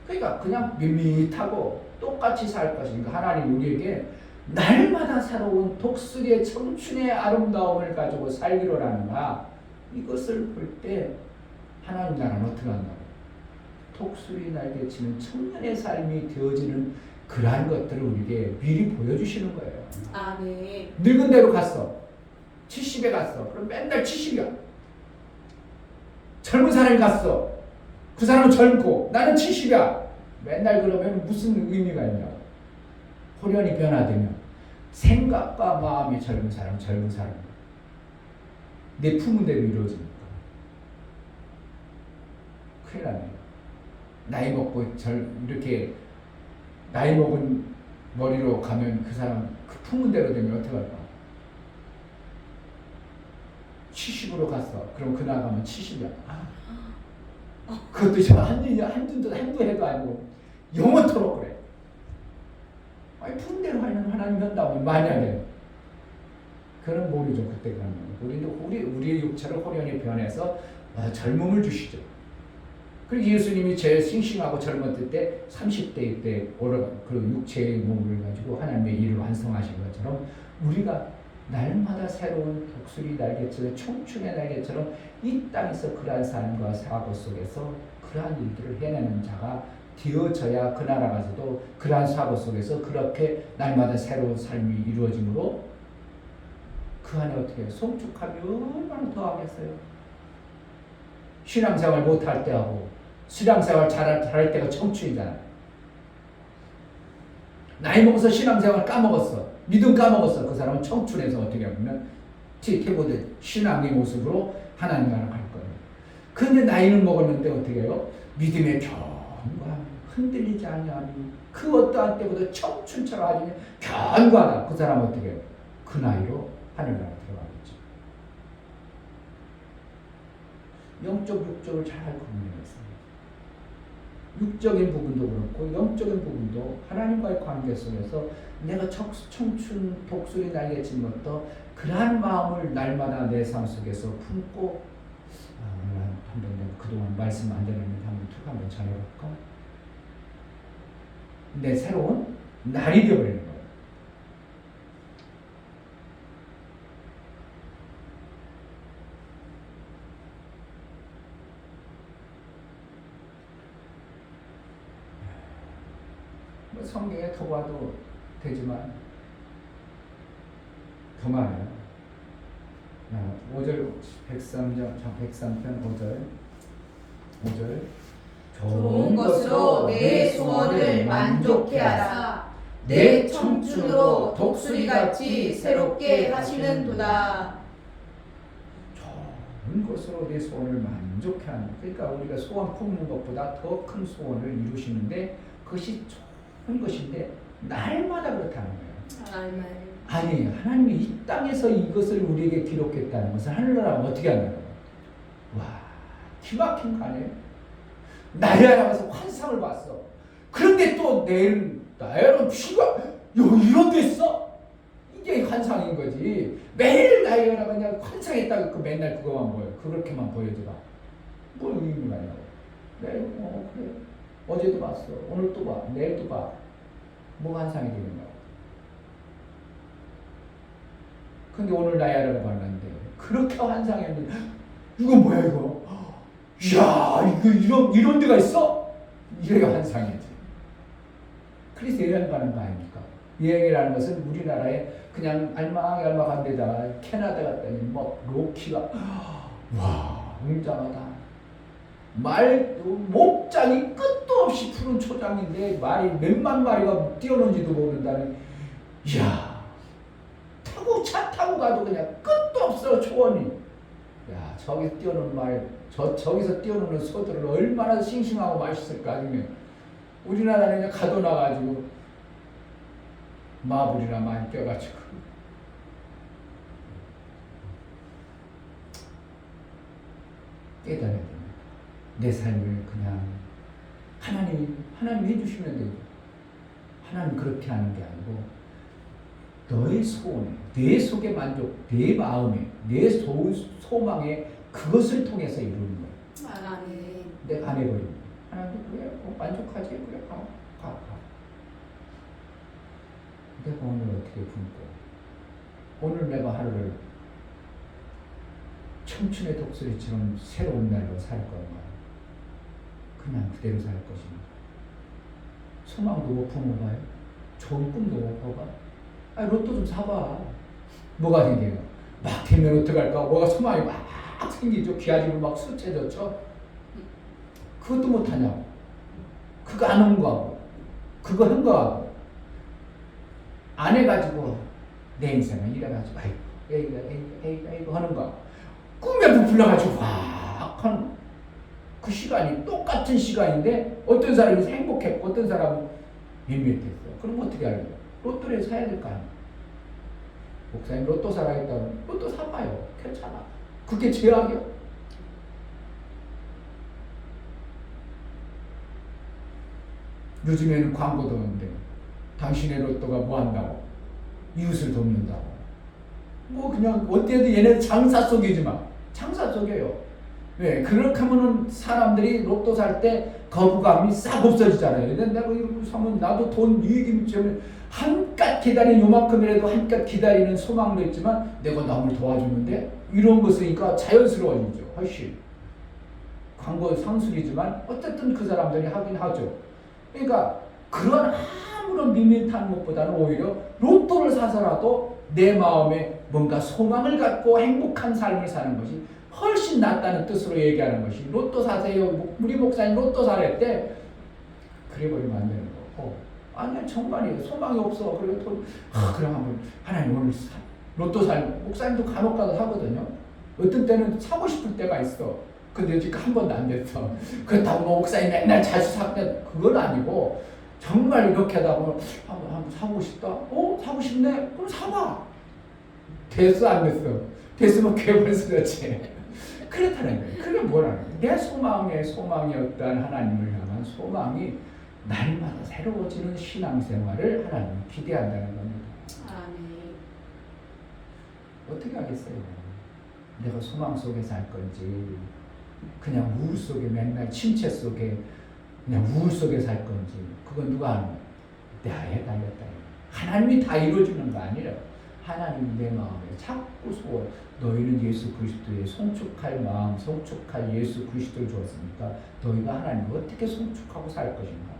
그러니까 그냥 밋밋하고 똑같이 살 것이니까 하나님 우리에게 날마다 새로운 독수리의 청춘의 아름다움을 가지고 살기로 하는가. 이것을 볼 때 하나님 나라는 어떻게 한다고? 독수리 날개치는 청년의 삶이 되어지는 그러한 것들을 우리에게 미리 보여주시는 거예요. 아멘. 늙은 대로 갔어. 70에 갔어. 그럼 맨날 70이야. 젊은 사람이 갔어. 그 사람은 젊고 나는 70이야. 맨날 그러면 무슨 의미가 있냐. 호련히 변화되면 생각과 마음이 젊은 사람. 내 품은 대로 이루어집니다. 큰일 나네요. 나이 먹고 이렇게 나이 먹은 머리로 가면 그 사람 그 품은 대로 되면 어떻게 할까? 70으로 갔어. 그럼 그 나가면 70이야. 그것도 저 한두 해도 아니고 영원토록 그래. 아니 품은 대로 하는 하나님 한다면 만약에 그런 모르죠. 그때 가면 우리의 육체를 호련히 변해서 젊음을 주시죠. 그리고 예수님이 제일 싱싱하고 젊었을 때 30대 때 그 육체의 몸을 가지고 하나님의 일을 완성하신 것처럼 우리가 날마다 새로운 독수리 날개처럼 청춘의 날개처럼 이 땅에서 그러한 삶과 사고 속에서 그러한 일들을 해내는 자가 되어져야 그 나라 가서도 그러한 사고 속에서 그렇게 날마다 새로운 삶이 이루어지므로 그 안에 어떻게 해요? 성축함이 얼마나 더하겠어요? 신앙생활 못할 때하고 신앙생활 잘할 때가 청춘이잖아. 나이 먹어서 신앙생활 까먹었어. 믿음 까먹었어. 그 사람은 청춘에서 어떻게 하면 퇴보된 신앙의 모습으로 하나님 나라 갈 거예요. 그런데 나이는 먹었는데 어떻게 해요? 믿음의 견고함, 흔들리지 아니하니 그 어떠한 때보다 청춘처럼 아주 견고하다. 그 사람은 어떻게 해요? 그 나이로 하늘나라 들어가겠죠. 영적, 육적을 잘 구분해냈습니다. 육적인 부분도 그렇고 영적인 부분도 하나님과의 관계 속에서 내가 청춘 독수리 날개친 것도 그러한 마음을 날마다 내 삶 속에서 품고 오늘 한번 내가 그동안 말씀 안 전했는데 한번 툭 한번 전해볼까? 내 새로운 날이 되어버리는 거예요. 성경에 더 봐도 되지만 더 많아요. 5절 103편 5절 좋은 것으로 내 소원을 만족해 하라. 내 청춘으로 독수리같이 새롭게 하시는도다. 좋은 것으로 내 소원을 만족해 하는. 그러니까 우리가 소원 품는 것보다 더 큰 소원을 이루시는데 그것이 좋은 것인데 날마다 그렇다는 거예요. 아니 하나님이 이 땅에서 이것을 우리에게 기록했다는 것을 하늘나라가 어떻게 한다는 거예요? 와 기막힌 거 아니에요? 나야라면서 환상을 봤어. 그런데 또 내일 나야는 비가 이런 데 있어? 이게 환상인 거지. 매일 나야라가 그냥 환상했다고 그 맨날 그거만 보여. 그렇게만 보여줘봐. 뭐 의미가 있냐고. 내일 그래. 어제도 봤어. 오늘 또 봐. 내일 또 봐. 뭐가 환상이 되는가? 근데 오늘 나야라고 봤는데 그렇게 환상했는데 이건 뭐야 이거? 이야 이거 이런 데가 있어? 이게 환상이지. 그래서 여행 가는 거 아닙니까? 여행이라는 것은 우리나라에 그냥 알막알막한 데다가 캐나다 갔더니 뭐 로키가 와 웅장하다. 목장이 끝도 없이 푸른 초장인데 말이 몇만 마리가 뛰어는지도 모른다는. 이야 차 타고 가도 그냥 끝도 없어 초원이. 야 저기서 뛰어노는 저기서 뛰어노는 소들은 얼마나 싱싱하고 맛있을까. 아니면 우리나라는 그냥 가둬놔가지고 마블이나 많이 껴가지고 깨달아야 됩니다. 내 삶을 그냥 하나님 해주시면 되죠. 하나님 그렇게 하는 게 아니고 너의 소원에, 내 속의 만족, 내 마음에, 내 소망에 그것을 통해서 이루는 거예요. 내가 안 해버리면 하나님도 그래 만족하지? 그래 가. 내가 오늘 어떻게 품고 오늘 내가 하루를 청춘의 독수리처럼 새로운 날로 살 건가? 그냥 그대로 살 것인가? 소망도 못 품어봐요? 좋은 꿈도 못 꿔봐? 로또 좀 사봐. 뭐가 생겨요? 막 되면 어떡할까? 뭐가 소망이 막 생기죠. 귀하지고 막 수채졌죠. 그것도 못하냐고. 그거 안 한 거하고 그거 한 거하고 안 해가지고 내 인생을 이래가지고 에이구 하는 거 꿈에 부풀려가지고 확 하는 그 시간이 똑같은 시간인데 어떤 사람이 행복했고 어떤 사람은 밋밋했어. 그럼 어떻게 하려고? 로또를 사야 될 거 아니야. 목사님 로또 사라겠다면 로또 사봐요. 괜찮아. 그게 죄악이야? 요즘에는 광고도 없는데 당신의 로또가 뭐 한다고? 이웃을 돕는다고. 뭐 그냥 어때도 얘네 장사 속이지만 장사 속여요. 왜? 그렇게 하면은 사람들이 로또 살 때 거부감이 싹 없어지잖아요. 내가 이거 사면 나도 돈 이익이 있으면 한껏 기다린 요만큼이라도 한껏 기다리는 소망도 있지만 내가 남을 도와주는데 이런 것이니까 자연스러워지죠. 훨씬 광고 상술이지만 어쨌든 그 사람들이 하긴 하죠. 그러니까 그런 아무런 밋밋한 것보다는 오히려 로또를 사서라도 내 마음에 뭔가 소망을 갖고 행복한 삶을 사는 것이 훨씬 낫다는 뜻으로 얘기하는 것이 로또 사세요. 우리 목사님 로또 사랬대. 그래버리면 안 되는 거고. 아니야 정말이에요. 소망이 없어. 그리고 또 그럼 한번 하나님 오늘 로또 살 목사님도 간혹 가다 사거든요. 어떤 때는 사고 싶을 때가 있어. 근데 아직 한 번도 안 됐어. 그렇다고 뭐 목사님 맨날 자주 사면 그건 아니고 정말 이렇게 하다 보면 한번 사고 싶다. 사고 싶네. 그럼 사봐. 됐어 안 됐어? 됐으면 개벌써 그렇지. 그렇다는 거예요. 그게 뭐라는 거예요? 내 소망이 어떠한 하나님을 향한 소망이 날마다 새로워지는 신앙생활을 하나님은 기대한다는 겁니다. 아멘. 어떻게 하겠어요? 내가 소망 속에 살 건지 그냥 우울 속에 맨날 침체 속에 그냥 우울 속에 살 건지 그건 누가 하는 거예요? 나에 달렸다. 하나님이 다 이루어주는 거 아니라 하나님이 내 마음에 자꾸 너희는 예수 그리스도의 송축할 마음, 송축할 예수 그리스도를 주었으니까 너희가 하나님을 어떻게 송축하고 살 것인가?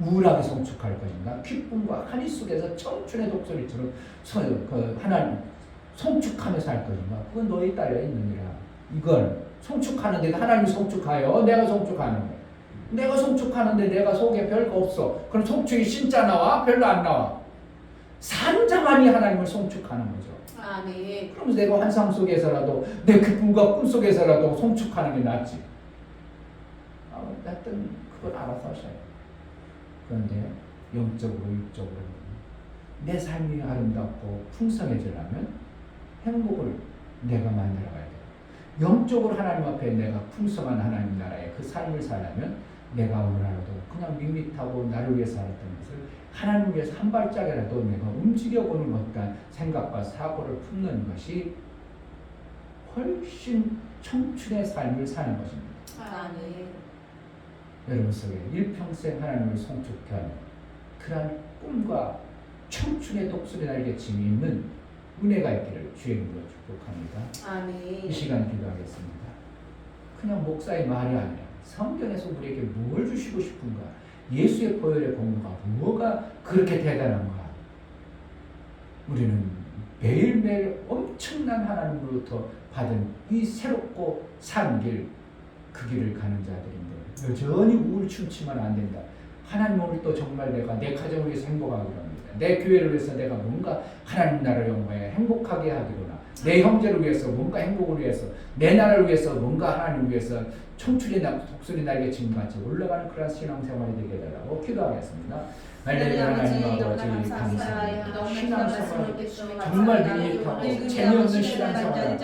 우울하게 송축할 것인가? 기쁨과 한이 속에서 청춘의 독소리처럼 하나님 송축하며 살 것인가? 그건 너희 딸려 있느니라. 이걸 송축하는데 하나님이 송축하여 내가 송축하는 거야. 내가 송축하는데 내가 속에 별거 없어. 그럼 송축이 진짜 나와? 별로 안 나와. 산자만이 하나님을 송축하는 거죠. 아멘. 그러면서 내가 환상 속에서라도 내 기쁨과 꿈 속에서라도 송축하는 게 낫지. 하여튼 그걸 알아서 하셔요. 그런데 영적으로 육적으로 내 삶이 아름답고 풍성해지려면 행복을 내가 만들어가야 돼요. 영적으로 하나님 앞에 내가 풍성한 하나님 나라의 그 삶을 살려면 내가 오늘 하루도 그냥 밋밋하고 나를 위해서 살았던 것을 하나님을 위해서 한 발짝이라도 내가 움직여보는 어떤 생각과 사고를 품는 것이 훨씬 청춘의 삶을 사는 것입니다. 아멘. 여러분 속에 일평생 하나님을 송축한 그러한 꿈과 청춘의 독수리 날개침이 있는 은혜가 있기를 주의 이름으로 축복합니다. 아멘. 이 시간 기도하겠습니다. 그냥 목사의 말이 아니라 성경에서 우리에게 뭘 주시고 싶은가? 예수의 보혈의 공로가 뭐가 그렇게 대단한가? 우리는 매일매일 엄청난 하나님으로부터 받은 이 새롭고 산 길, 그 길을 가는 자들인데 여전히 우울충치만 안 된다. 하나님 오늘 또 정말 내가 내 가정을 위해서 행복하기로 합니다. 내 교회를 위해서 내가 뭔가 하나님 나라를 영광에 행복하게 하기로나 내 형제를 위해서 뭔가 행복을 위해서 내 나라를 위해서 뭔가 하나님을 위해서 청춘의 독수리 날개침 같이 올라가는 그런 신앙생활이 되게 해달라고 기도하겠습니다. 말레이아 하나님 아버지 감사합니다. 신앙생활 정말 밋밋하고 재미없는 신앙생활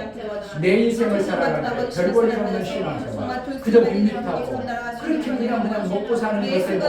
내 인생을 살아가는데 별 볼일 없는 신앙생활 그저 밋밋하고 그렇게 그냥 먹고 사는 것에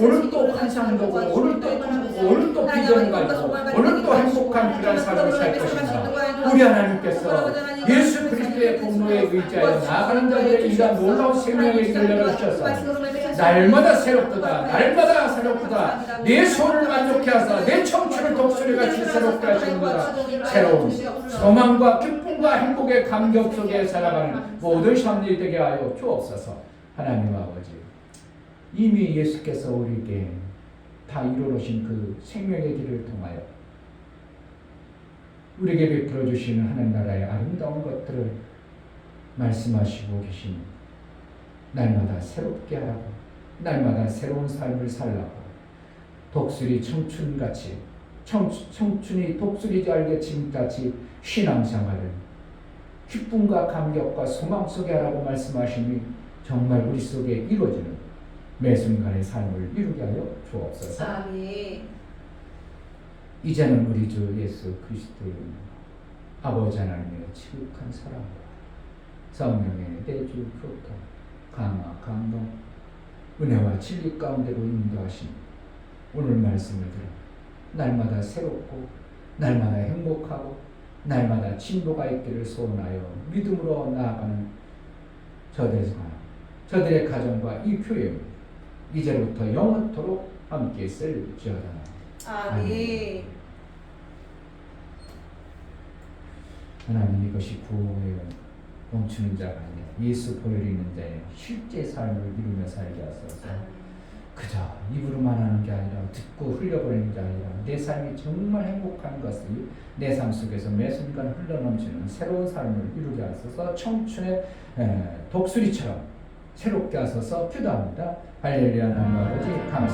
오늘 또 환상 보고 오늘 또 꿈꾸고 오늘 또 비전 가지고 오늘 또 행복한 그런 삶을 살 것인가. 우리 하나님께서 예수 그리스도의 공로에 의지하여 나아가는 자들의 이가 놀라운 생명의 길을 열어주셔서 날마다 새롭도다 날마다 새롭도다 내 소원을 만족해 하사 내 청춘을 독수리같이 새롭게 하시는도다. 새로운 소망과 기쁨과 행복의 감격 속에 살아가는 모든 삶들이 되게 하여 주옵소서. 하나님 아버지 이미 예수께서 우리에게 다 이루어놓으신 그 생명의 길을 통하여 우리에게 베풀어 주시는 하나님 나라의 아름다운 것들을 말씀하시고 계십니다. 날마다 새롭게 하라고 날마다 새로운 삶을 살라고 독수리 청춘같이 청춘이 독수리 날개침같이 신앙생활을 기쁨과 감격과 소망 속에 하라고 말씀하시니 정말 우리 속에 이루어지는 매 순간의 삶을 이루게 하여 주옵소서. 아멘. 이제는 우리 주 예수 그리스도의 아버지 하나님의 지극한 사랑과 성령의 내주 교통 강화 감동 은혜와 진리 가운데로 인도하신 오늘 말씀을 들어 날마다 새롭고 날마다 행복하고 날마다 진보가 있기를 소원하여 믿음으로 나아가는 저들의 가정과 이 교회 이제부터 영원토록 함께 있을지어다. 아멘. 하나님 이것이 구원의 멈추는 자가 아니라 예수 보혈이 있는 자의 실제 삶을 이루며 살게 하소서. 그저 입으로만 하는 게 아니라 듣고 흘려버리는 게 아니라 내 삶이 정말 행복한 것을 내 삶 속에서 매 순간 흘러넘치는 새로운 삶을 이루게 하소서. 청춘의 독수리처럼 새롭게 하소서. 기도합니다. 할렐루야. 하나님 아버지 감사합니다.